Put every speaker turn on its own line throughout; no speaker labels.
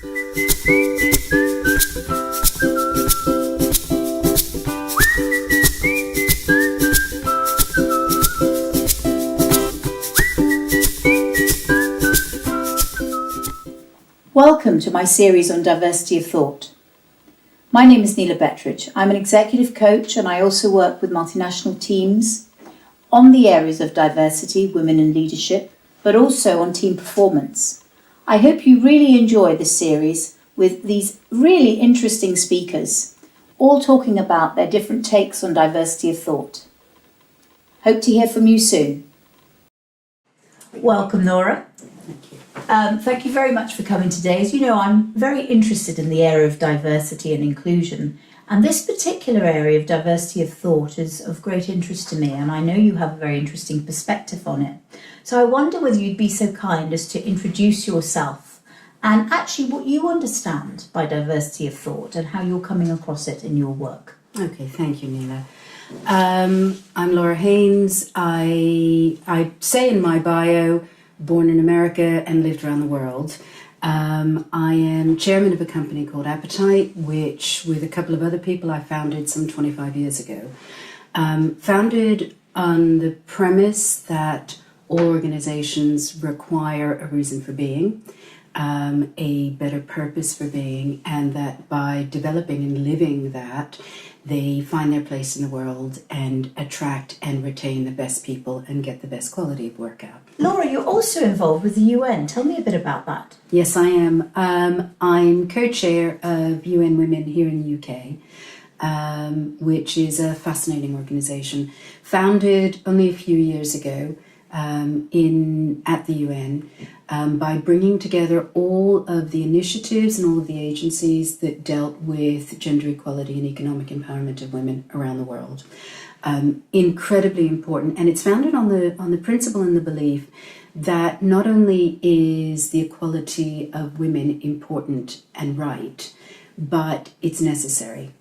Welcome to my series on diversity of thought. My name is Neela Bettridge. I'm an executive coach and I also work with multinational teams on the areas of diversity, women in leadership, but also on team performance. I hope you really enjoy this series with these really interesting speakers, all talking about their different takes on diversity of thought. Hope to hear from you soon. Welcome, Laura. Thank you very much for coming today. As you know, I'm very interested in the area of diversity and inclusion, and this particular area of diversity of thought is of great interest to me, and I know you have a very interesting perspective on it. So I wonder whether you'd be so kind as to introduce yourself and actually what you understand by diversity of thought and how you're coming across it in your work.
Okay, thank you, Neela. I'm Laura Haynes. I say in my bio, born in America and lived around the world. I am chairman of a company called Appetite, which with a couple of other people I founded some 25 years ago. Founded on the premise that all organizations require a reason for being, a better purpose for being, and that by developing and living that, they find their place in the world and attract and retain the best people and get the best quality of work out.
Laura, you're also involved with the UN. Tell me a bit about that.
Yes, I am. I'm co-chair of UN Women here in the UK, which is a fascinating organisation, founded only a few years ago at the UN by bringing together all of the initiatives and all of the agencies that dealt with gender equality and economic empowerment of women around the world. Incredibly important, and it's founded on the principle and the belief that not only is the equality of women important and right, but it's necessary.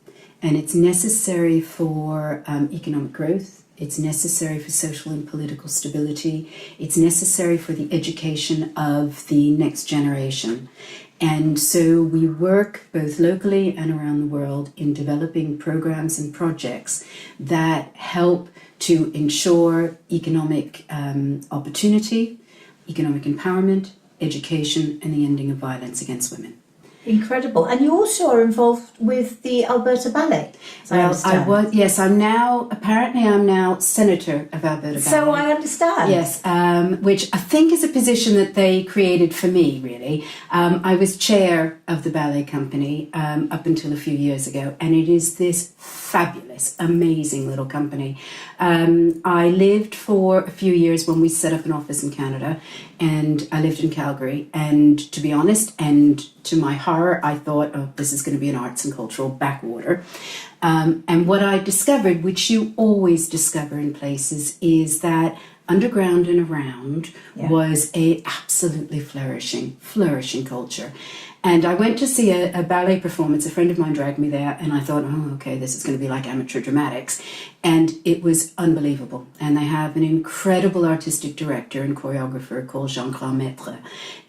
And it's necessary for economic growth. It's necessary for social and political stability. It's necessary for the education of the next generation. And so we work both locally and around the world in developing programs and projects that help to ensure economic opportunity, economic empowerment, education, and the ending of violence against women.
Incredible. And you also are involved with the Alberta Ballet, as I understand.
I'm now Senator of Alberta Ballet.
So I understand.
Yes, which I think is a position that they created for me, really. I was chair of the ballet company up until a few years ago, and it is this fabulous, amazing little company. I lived for a few years when we set up an office in Canada, and I lived in Calgary, and to be honest, and to my horror, I thought, oh, this is going to be an arts and cultural backwater. And what I discovered, which you always discover in places, is that underground and around was a absolutely flourishing culture. And I went to see a ballet performance. A friend of mine dragged me there, and I thought, oh, okay, this is going to be like amateur dramatics. And it was unbelievable. And they have an incredible artistic director and choreographer called Jean-Claude Maître.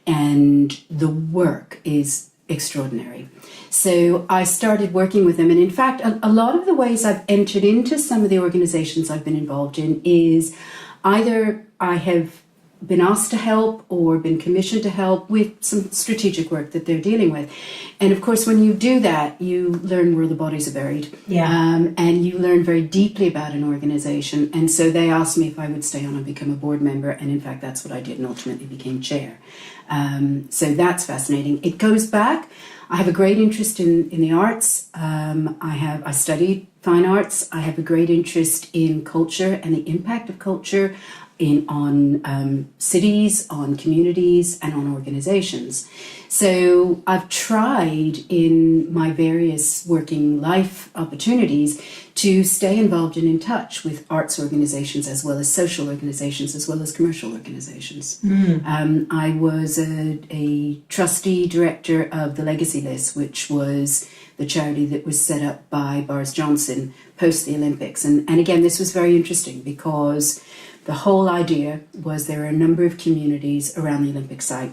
And the work is extraordinary. So I started working with them. And in fact, a lot of the ways I've entered into some of the organizations I've been involved in is either I have been asked to help or been commissioned to help with some strategic work that they're dealing with. And of course, when you do that, you learn where the bodies are buried. And you learn very deeply about an organization. And so they asked me if I would stay on and become a board member. And in fact, that's what I did and ultimately became chair. So that's fascinating. It goes back. I have a great interest in the arts. I studied fine arts. I have a great interest in culture and the impact of culture on cities, on communities, and on organizations. So I've tried in my various working life opportunities to stay involved and in touch with arts organizations as well as social organizations as well as commercial organizations. I was a trustee director of the Legacy List, which was the charity that was set up by Boris Johnson post the Olympics. And again, this was very interesting because the whole idea was there are a number of communities around the Olympic site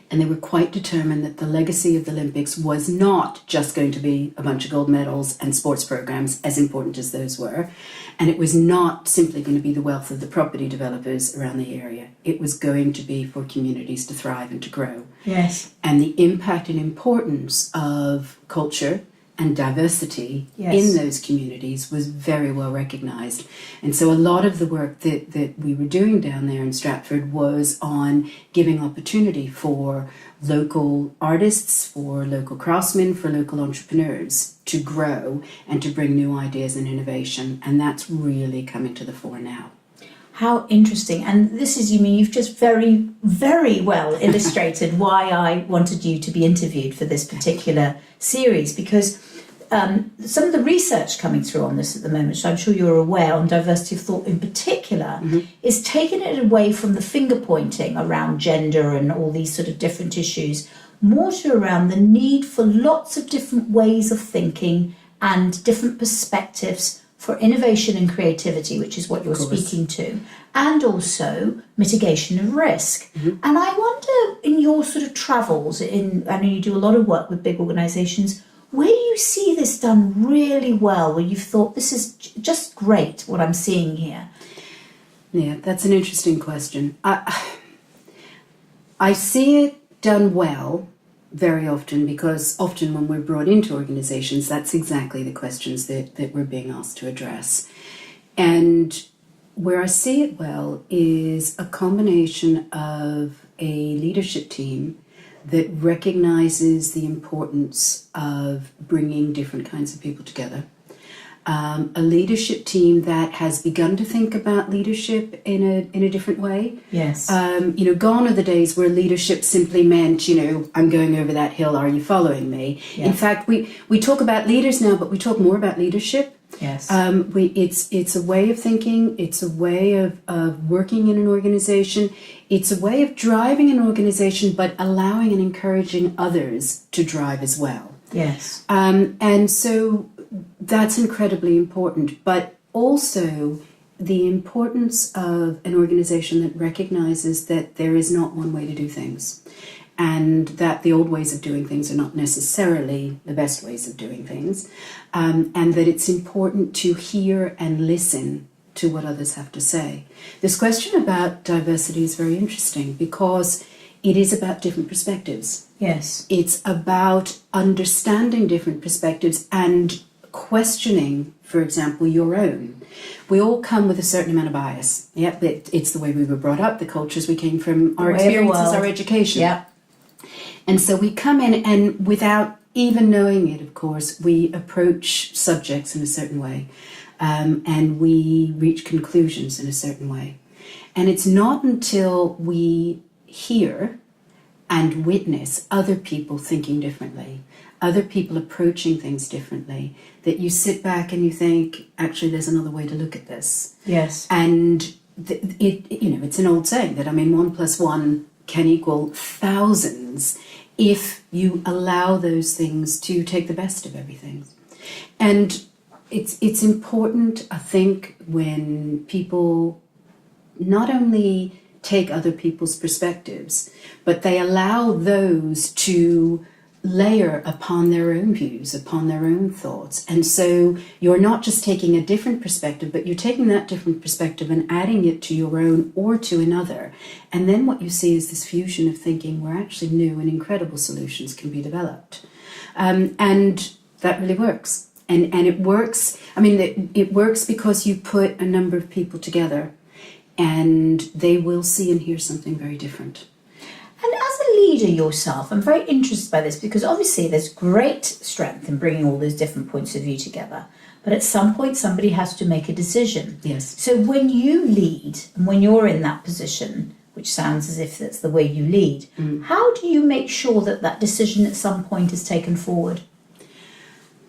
And they were quite determined that the legacy of the Olympics was not just going to be a bunch of gold medals and sports programs, as important as those were. And it was not simply going to be the wealth of the property developers around the area. It was going to be for communities to thrive and to grow.
Yes.
And the impact and importance of culture and diversity
Yes.
in those communities was very well recognised. And so a lot of the work that we were doing down there in Stratford was on giving opportunity for local artists, for local craftsmen, for local entrepreneurs to grow and to bring new ideas and innovation. And that's really coming to the fore now.
How interesting. And this is, you've just very, very well illustrated why I wanted you to be interviewed for this particular series, because some of the research coming through on this at the moment, so I'm sure you're aware, on diversity of thought in particular, is taking it away from the finger pointing around gender and all these sort of different issues, more to around the need for lots of different ways of thinking and different perspectives for innovation and creativity, which is what you're speaking to, and also mitigation of risk. And I wonder, in your sort of travels, I know you do a lot of work with big organisations, where do you see this done really well, where you've thought, this is just great, what I'm seeing here?
Yeah, that's an interesting question. I see it done well very often, because often when we're brought into organisations, that's exactly the questions that we're being asked to address. And where I see it well is a combination of a leadership team that recognises the importance of bringing different kinds of people together. A leadership team that has begun to think about leadership in a different way.
Yes.
Gone are the days where leadership simply meant, I'm going over that hill, are you following me?
Yeah.
In fact, we talk about leaders now, but we talk more about leadership.
Yes.
It's a way of thinking, it's a way of working in an organisation, it's a way of driving an organisation, but allowing and encouraging others to drive as well.
Yes.
And so that's incredibly important, but also the importance of an organisation that recognises that there is not one way to do things, and that the old ways of doing things are not necessarily the best ways of doing things, and that it's important to hear and listen to what others have to say. This question about diversity is very interesting because it is about different perspectives.
Yes.
It's about understanding different perspectives and questioning, for example, your own. We all come with a certain amount of bias. Yep, it's the way we were brought up, the cultures we came from, our experiences, our education.
Yep.
And so we come in, and without even knowing it, of course, we approach subjects in a certain way, and we reach conclusions in a certain way. And it's not until we hear and witness other people thinking differently, other people approaching things differently, that you sit back and you think, actually, there's another way to look at this.
Yes.
And it's an old saying that, 1 + 1 can equal thousands if you allow those things to take the best of everything. And it's important, I think, when people not only take other people's perspectives, but they allow those to layer upon their own views, upon their own thoughts. And so you're not just taking a different perspective, but you're taking that different perspective and adding it to your own or to another. And then what you see is this fusion of thinking where actually new and incredible solutions can be developed. And that really works. And it works, it works because you put a number of people together and they will see and hear something very different.
And as a leader yourself, I'm very interested by this because obviously there's great strength in bringing all those different points of view together. But at some point, somebody has to make a decision.
Yes.
So when you lead and when you're in that position, which sounds as if that's the way you lead, how do you make sure that that decision at some point is taken forward?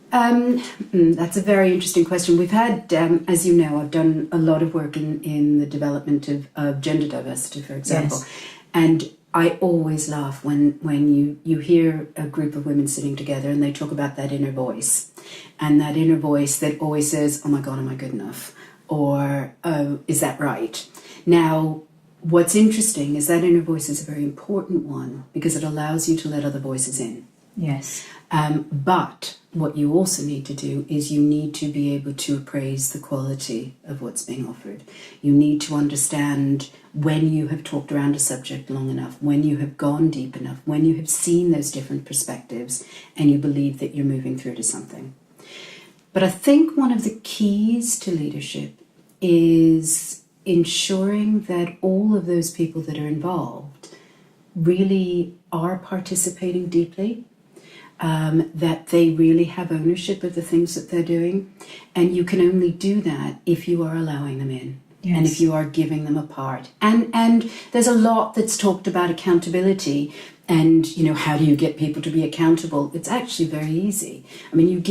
That's a very interesting question. We've had, as you know, I've done a lot of work in the development of gender diversity, for example.
Yes.
And I always laugh when you hear a group of women sitting together and they talk about that inner voice. And that inner voice that always says, oh my God, am I good enough? Or, oh, is that right? Now, What's interesting is that inner voice is a very important one because it allows you to let other voices in.
Yes.
But what you also need to do is you need to be able to appraise the quality of what's being offered. You need to understand when you have talked around a subject long enough, when you have gone deep enough, when you have seen those different perspectives and you believe that you're moving through to something. But I think one of the keys to leadership is ensuring that all of those people that are involved really are participating deeply, that they really have ownership of the things that they're doing. And you can only do that if you are allowing them in. Yes. And if you are giving them a part. And there's a lot that's talked about accountability and, you know, how do you get people to be accountable? It's actually very easy. I mean,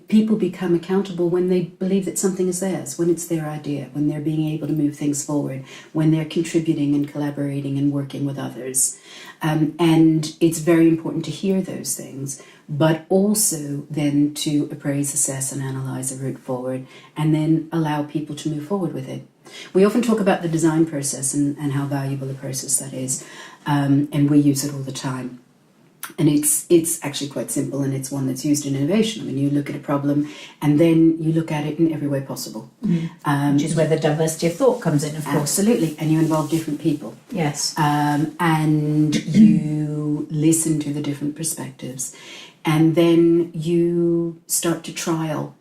people become accountable when they believe that something is theirs, when it's their idea, when they're being able to move things forward, when they're contributing and collaborating and working with others. And it's very important to hear those things, but also then to appraise, assess and analyse a route forward and then allow people to move forward with it. We often talk about the design process and how valuable a process that is, and we use it all the time. And it's actually quite simple, and it's one that's used in innovation. I mean, you look at a problem and then you look at it in every way possible.
Which is where the diversity of thought comes in, of course.
Absolutely, and you involve different people.
Yes.
And you listen to the different perspectives. And then you start to trial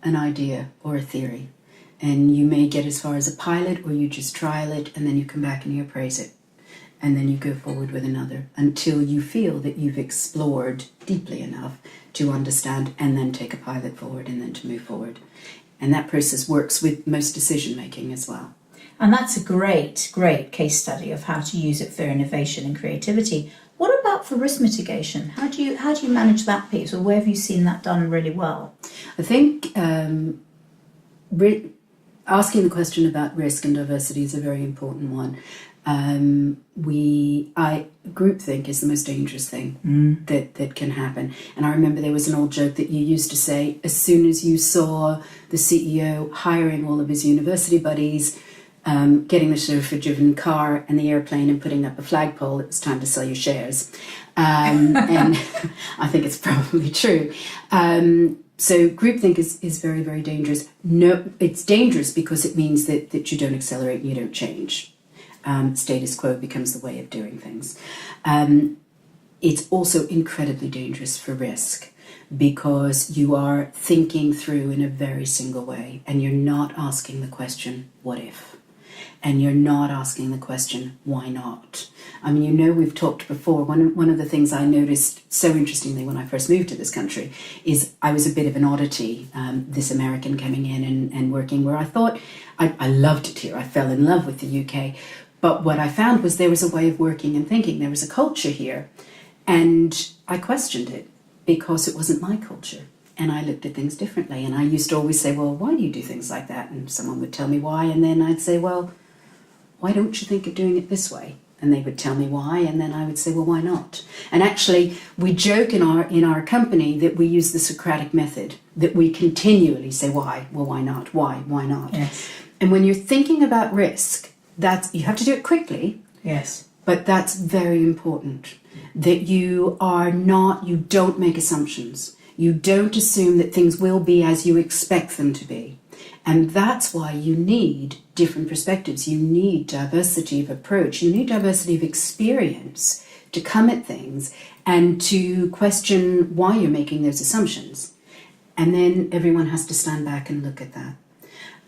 an idea or a theory. And you may get as far as a pilot, or you just trial it and then you come back and you appraise it. And then you go forward with another until you feel that you've explored deeply enough to understand and then take a pilot forward and then to move forward. And that process works with most decision making as well.
And that's a great case study of how to use it for innovation and creativity. What about for risk mitigation? How do you manage that piece, or where have you seen that done really well?
I think asking the question about risk and diversity is a very important one. Groupthink is the most dangerous thing that can happen. And I remember there was an old joke that you used to say, as soon as you saw the CEO hiring all of his university buddies, getting the chauffeur-driven car and the airplane and putting up a flagpole, it was time to sell your shares. And I think it's probably true. So groupthink is very, very dangerous. No, it's dangerous because it means that you don't accelerate and you don't change. Status quo becomes the way of doing things. It's also incredibly dangerous for risk because you are thinking through in a very single way and you're not asking the question, what if? And you're not asking the question, why not? I mean, you know, we've talked before. One of the things I noticed so interestingly when I first moved to this country is I was a bit of an oddity, this American coming in and working where I thought I loved it here. I fell in love with the UK. But what I found was there was a way of working and thinking. There was a culture here. And I questioned it because it wasn't my culture. And I looked at things differently. And I used to always say, well, why do you do things like that? And someone would tell me why. And then I'd say, well, why don't you think of doing it this way? And they would tell me why. And then I would say, well, why not? And actually, we joke in our company that we use the Socratic method, that we continually say, why? Well, why not? Why not?
Yes.
And when you're thinking about risk, you have to do it quickly.
Yes.
But that's very important, that you don't make assumptions. You don't assume that things will be as you expect them to be. And that's why you need different perspectives. You need diversity of approach. You need diversity of experience to come at things and to question why you're making those assumptions. And then everyone has to stand back and look at that.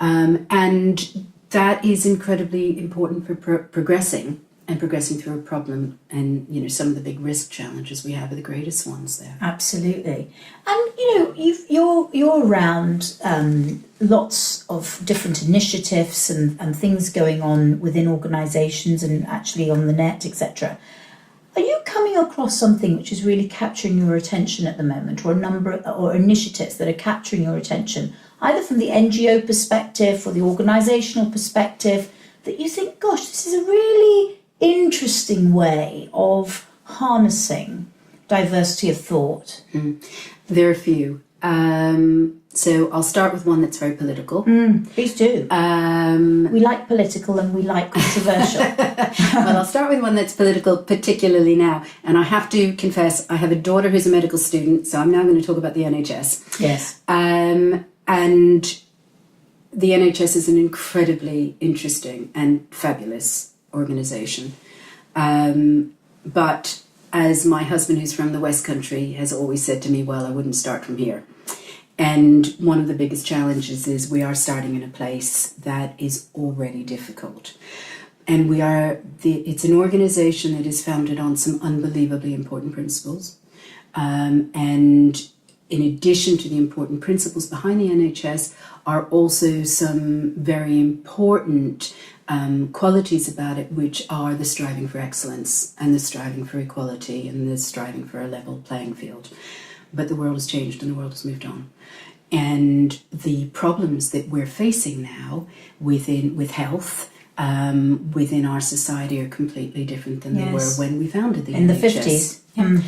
And that is incredibly important for progressing through a problem. And, you know, some of the big risk challenges we have are the greatest ones there.
Absolutely. And, you know, you're around lots of different initiatives and things going on within organisations and actually on the net, etc. Are you coming across something which is really capturing your attention at the moment, or a number or initiatives that are capturing your attention, either from the NGO perspective or the organisational perspective, that you think, gosh, this is a really interesting way of harnessing diversity of thought?
There are a few. So I'll start with one that's very political.
Please do. We like political and we like controversial.
Well, I'll start with one that's political, particularly now. And I have to confess, I have a daughter who's a medical student, so I'm now going to talk about the NHS.
Yes.
And the NHS is an incredibly interesting and fabulous organisation. But as my husband, who's from the West Country, has always said to me, well, I wouldn't start from here. And one of the biggest challenges is we are starting in a place that is already difficult. And it's an organisation that is founded on some unbelievably important principles. And in addition to the important principles behind the NHS are also some very important qualities about it, which are the striving for excellence and the striving for equality and the striving for a level playing field. But the world has changed and the world has moved on. And the problems that we're facing now with health within our society are completely different than they were when we founded the NHS.
In the 50s.
Yeah.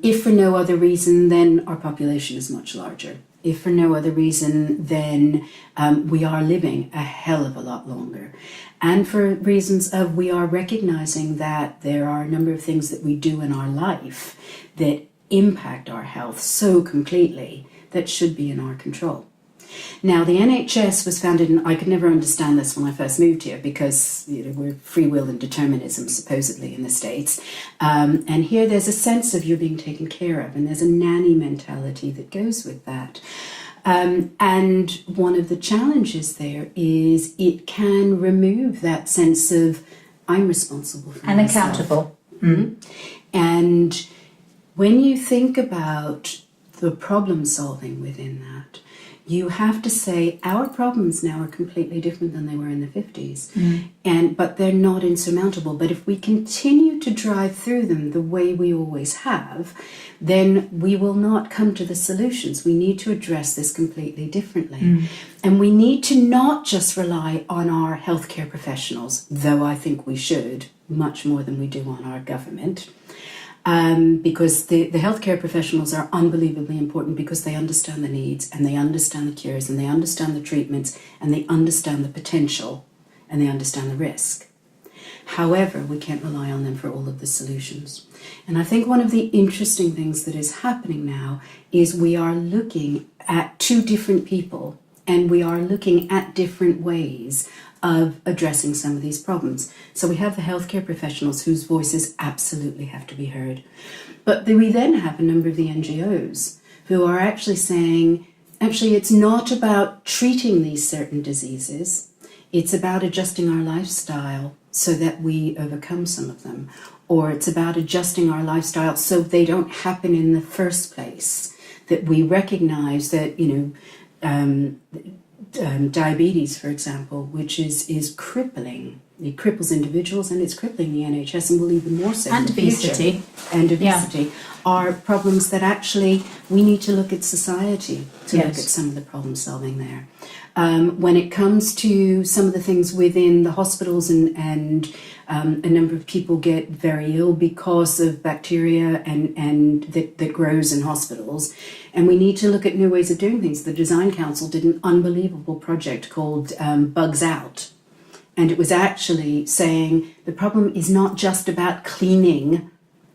If for no other reason, then our population is much larger. If for no other reason, then we are living a hell of a lot longer. And for reasons of we are recognizing that there are a number of things that we do in our life that impact our health so completely that should be in our control. Now, the NHS was founded, and I could never understand this when I first moved here because we're free will and determinism, supposedly, in the States. And here there's a sense of you being taken care of, and there's a nanny mentality that goes with that. And one of the challenges there is it can remove that sense of I'm responsible for
and
myself.
accountable.
And when you think about the problem solving within that, you have to say our problems now are completely different than they were in the 50s, but they're not insurmountable. But if we continue to drive through them the way we always have, then we will not come to the solutions. We need to address this completely differently. And we need to not just rely on our healthcare professionals, though I think we should, much more than we do on our government. Because the healthcare professionals are unbelievably important because they understand the needs and they understand the cures and they understand the treatments and they understand the potential and they understand the risk. However, we can't rely on them for all of the solutions. And I think one of the interesting things that is happening now is we are looking at two different people and we are looking at different ways of addressing some of these problems. So we have the healthcare professionals whose voices absolutely have to be heard. But we then have a number of the NGOs who are actually saying, actually, it's not about treating these certain diseases. It's about adjusting our lifestyle so that we overcome some of them. Or it's about adjusting our lifestyle so they don't happen in the first place. That we recognize that, diabetes, for example, which is crippling. It cripples individuals and it's crippling the NHS and will even more so
and
in the
obesity.
future. And obesity are problems that actually we need to look at society to look at some of the problem solving there. When it comes to some of the things within the hospitals and a number of people get very ill because of bacteria and that grows in hospitals. And we need to look at new ways of doing things. The Design Council did an unbelievable project called Bugs Out. And it was actually saying the problem is not just about cleaning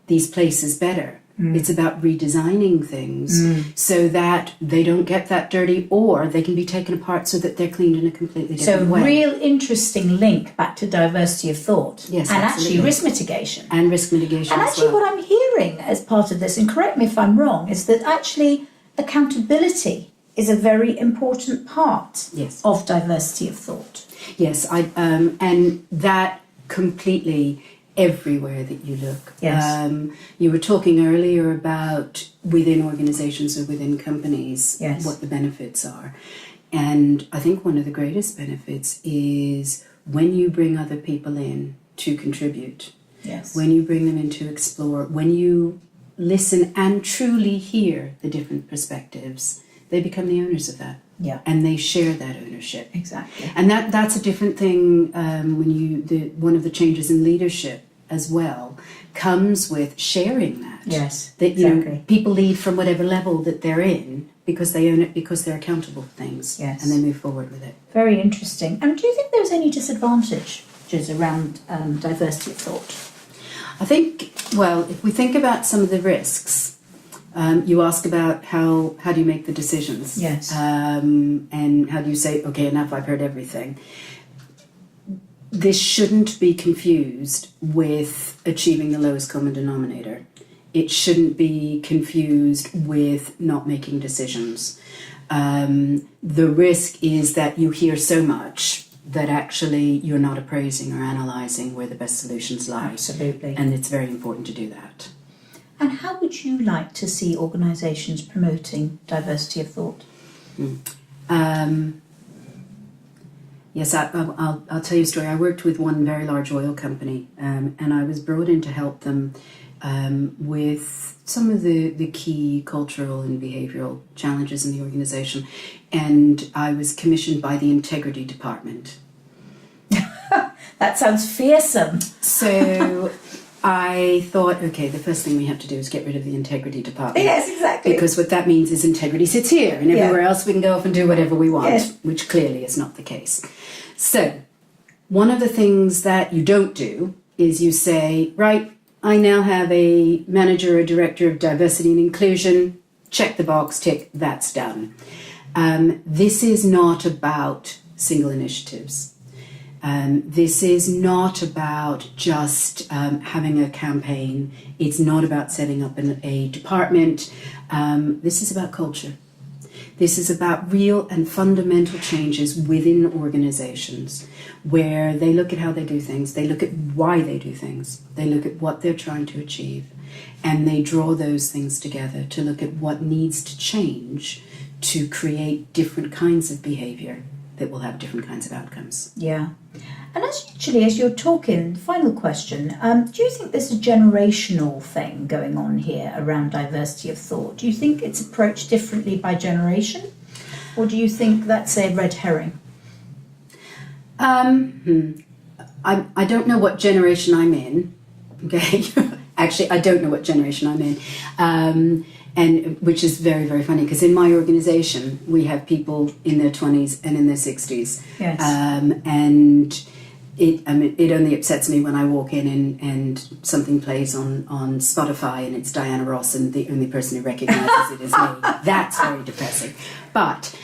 these places better. It's about redesigning things so that they don't get that dirty or they can be taken apart so that they're cleaned in a completely different way.
So real interesting link back to diversity of thought.
Yes,
and
absolutely.
actually risk mitigation.
And risk mitigation
And
as
actually
well.
what I'm hearing as part of this, and correct me if I'm wrong, is that actually accountability is a very important part of diversity of thought.
Yes, and that completely everywhere that you look.
Yes.
You were talking earlier about within organisations or within companies what the benefits are. And I think one of the greatest benefits is when you bring other people in to contribute.
Yes.
When you bring them in to explore, when you listen and truly hear the different perspectives, they become the owners of that.
Yeah.
And they share that ownership.
Exactly.
And that's a different thing when one of the changes in leadership as well comes with sharing that.
Yes,
That
exactly.
People lead from whatever level that they're in because they own it, because they're accountable for things.
Yes.
And they move forward with it.
Very interesting. And do you think there was any disadvantages around diversity of thought?
I think, well, if we think about some of the risks, you ask about how do you make the decisions?
Yes.
And how do you say, okay, enough, I've heard everything. This shouldn't be confused with achieving the lowest common denominator. It shouldn't be confused with not making decisions. The risk is that you hear so much that actually you're not appraising or analysing where the best solutions lie.
Absolutely.
And it's very important to do that.
And how would you like to see organisations promoting diversity of thought?
Yes, I'll tell you a story. I worked with one very large oil company, and I was brought in to help them with some of the key cultural and behavioural challenges in the organisation. And I was commissioned by the integrity department.
That sounds fearsome.
So I thought, okay, the first thing we have to do is get rid of the integrity department.
Yes, exactly.
Because what that means is integrity sits here, and everywhere else we can go off and do whatever we want,
Yes.
which clearly is not the case. So, one of the things that you don't do is you say, right, I now have a manager or director of diversity and inclusion, check the box, tick, that's done. This is not about single initiatives. This is not about just having a campaign. It's not about setting up a department. This is about culture. This is about real and fundamental changes within organizations where they look at how they do things, they look at why they do things, they look at what they're trying to achieve, and they draw those things together to look at what needs to change to create different kinds of behavior that will have different kinds of outcomes.
Yeah. And as you're talking, final question, do you think there's a generational thing going on here around diversity of thought? Do you think it's approached differently by generation? Or do you think that's a red herring?
I don't know what generation I'm in. Okay. Actually, I don't know what generation I'm in. And which is very, very funny because in my organisation we have people in their 20s and in their 60s.
Yes.
And it only upsets me when I walk in and something plays on Spotify and it's Diana Ross and the only person who recognises it is me. That's very depressing. But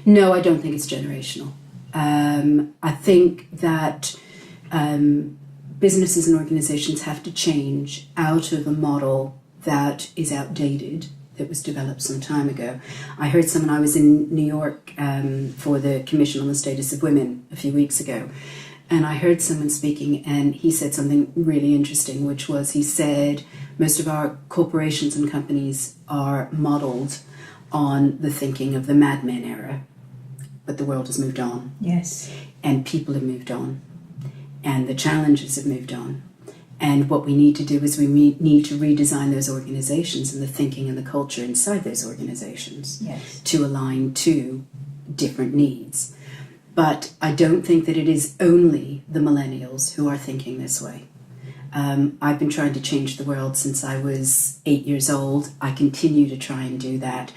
no, I don't think it's generational. I think that businesses and organisations have to change out of a model that is outdated, that was developed some time ago. I heard I was in New York for the Commission on the Status of Women a few weeks ago, and I heard someone speaking and he said something really interesting, which was, he said, most of our corporations and companies are modelled on the thinking of the Mad Men era, but the world has moved on.
Yes.
And people have moved on, and the challenges have moved on. And what we need to do is we need to redesign those organizations and the thinking and the culture inside those organizations.
Yes.
To align to different needs. But I don't think that it is only the millennials who are thinking this way. I've been trying to change the world since I was 8 years old. I continue to try and do that.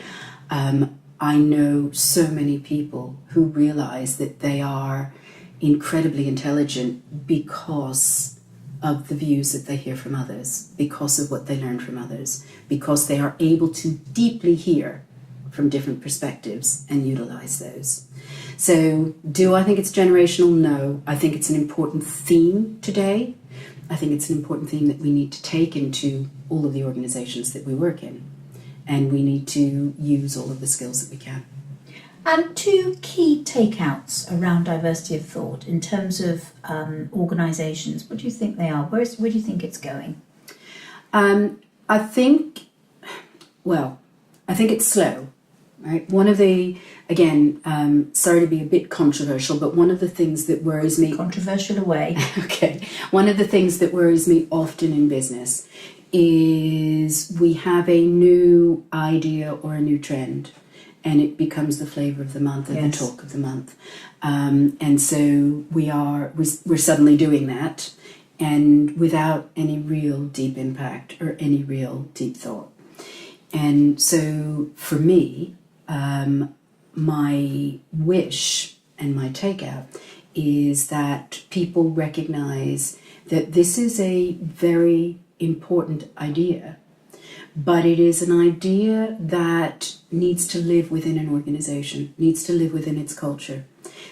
I know so many people who realize that they are incredibly intelligent because of the views that they hear from others, because of what they learn from others, because they are able to deeply hear from different perspectives and utilize those. So, do I think it's generational? No. I think it's an important theme today. I think it's an important theme that we need to take into all of the organizations that we work in. And we need to use all of the skills that we can.
And two key takeouts around diversity of thought in terms of organisations. What do you think they are? Where do you think it's going?
I think it's slow. Right. One of the, again, sorry to be a bit controversial, but one of the things that worries me...
Controversial away.
Okay. One of the things that worries me often in business is we have a new idea or a new trend, and it becomes the flavour of the month and the talk of the month. And so we're suddenly doing that, and without any real deep impact or any real deep thought. And so for me, my wish and my takeout is that people recognize that this is a very important idea, but it is an idea that needs to live within an organization, needs to live within its culture,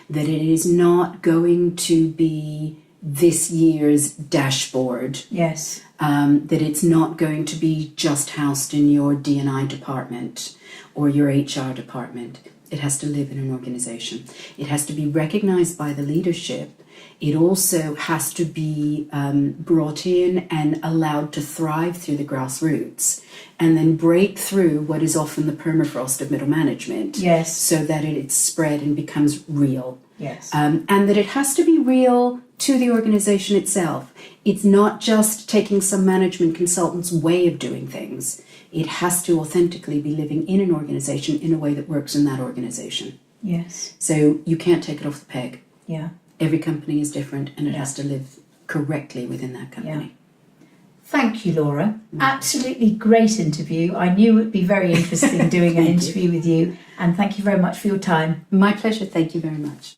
that it is not going to be this year's dashboard.
Yes.
That it's not going to be just housed in your D&I department or your HR department. It has to live in an organization. It has to be recognized by the leadership. It also has to be brought in and allowed to thrive through the grassroots and then break through what is often the permafrost of middle management.
Yes.
So that it's spread and becomes real.
Yes.
And that it has to be real to the organization itself. It's not just taking some management consultant's way of doing things. It has to authentically be living in an organization in a way that works in that organization.
Yes.
So you can't take it off the peg.
Yeah.
Every company is different and it has to live correctly within that company.
Yeah. Thank you, Laura. Absolutely great interview. I knew it would be very interesting doing an interview with you, and thank you very much for your time.
My pleasure. Thank you very much.